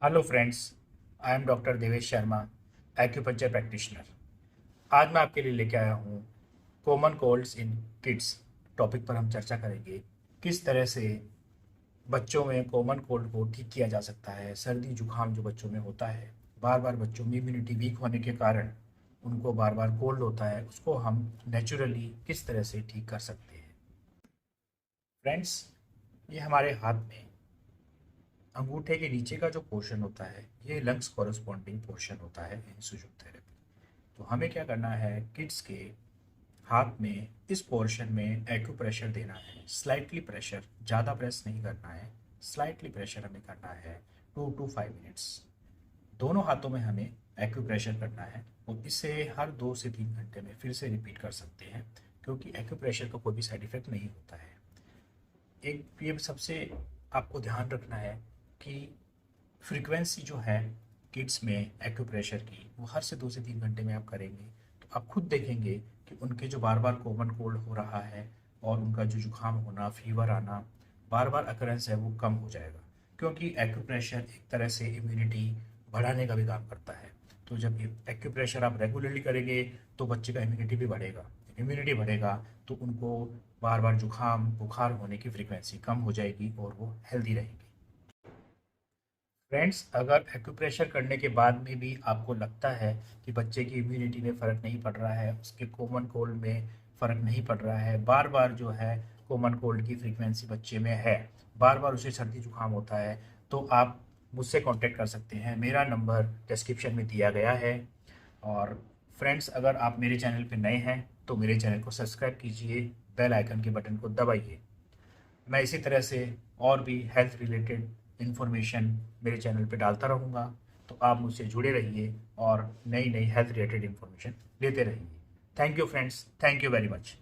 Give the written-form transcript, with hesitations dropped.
Hello friends, I am doctor Devesh Sharma, acupuncture practitioner. आज मैं आपके लिए लेके आया हूँ कॉमन कोल्ड्स इन किड्स टॉपिक पर हम चर्चा करेंगे। किस तरह से बच्चों में कॉमन कोल्ड को ठीक किया जा सकता है। सर्दी जुकाम जो बच्चों में होता है, बार बार बच्चों में इम्यूनिटी वीक होने के कारण उनको बार बार कोल्ड होता है, उसको हम नेचुरली किस तरह से ठीक कर सकते हैं। फ्रेंड्स, ये हमारे हाथ में अंगूठे के नीचे का जो पोर्शन होता है, ये लंग्स कॉरस्पॉन्डिंग पोर्शन होता है इन फिजियोथेरेपी। तो हमें क्या करना है, किड्स के हाथ में इस पोर्शन में एक्यूप्रेशर देना है। स्लाइटली प्रेशर, ज़्यादा प्रेस नहीं करना है, स्लाइटली प्रेशर हमें करना है 2 to 5 मिनट्स। दोनों हाथों में हमें एक्यूप्रेशर करना है और इसे हर 2 से 3 घंटे में फिर से रिपीट कर सकते हैं, क्योंकि एक्यूप्रेशर का कोई भी साइड इफेक्ट नहीं होता है। एक ये सबसे आपको ध्यान रखना है कि फ्रीक्वेंसी जो है किड्स में एक्यूप्रेशर की, वो हर से 2 से 3 घंटे में आप करेंगे तो आप खुद देखेंगे कि उनके जो बार बार कॉमन कोल्ड हो रहा है और उनका जो जुकाम होना, फीवर आना, बार बार अकरेंस है, वो कम हो जाएगा। क्योंकि एक्यूप्रेशर एक तरह से इम्यूनिटी बढ़ाने का भी काम करता है। तो जब एक्यूप्रेशर आप रेगुलरली करेंगे तो बच्चे का इम्यूनिटी भी बढ़ेगा। इम्यूनिटी बढ़ेगा तो उनको बार बार जुकाम बुखार होने की फ्रीक्वेंसी कम हो जाएगी और वो हेल्दी रहेंगे। फ्रेंड्स, अगर एक्यूप्रेशर करने के बाद में भी आपको लगता है कि बच्चे की इम्यूनिटी में फ़र्क नहीं पड़ रहा है, उसके कॉमन कोल्ड में फ़र्क नहीं पड़ रहा है, बार बार जो है कॉमन कोल्ड की फ्रीक्वेंसी बच्चे में है, बार बार उसे सर्दी जुकाम होता है, तो आप मुझसे कांटेक्ट कर सकते हैं। मेरा नंबर डिस्क्रिप्शन में दिया गया है। और फ्रेंड्स, अगर आप मेरे चैनल पे नए हैं तो मेरे चैनल को सब्सक्राइब कीजिए, बेल आइकन के बटन को दबाइए। मैं इसी तरह से और भी हेल्थ रिलेटेड इन्फॉर्मेशन मेरे चैनल पे डालता रहूँगा। तो आप मुझसे जुड़े रहिए और नई नई हेल्थ रिलेटेड इन्फॉर्मेशन लेते रहिए। Thank you friends, thank you very much.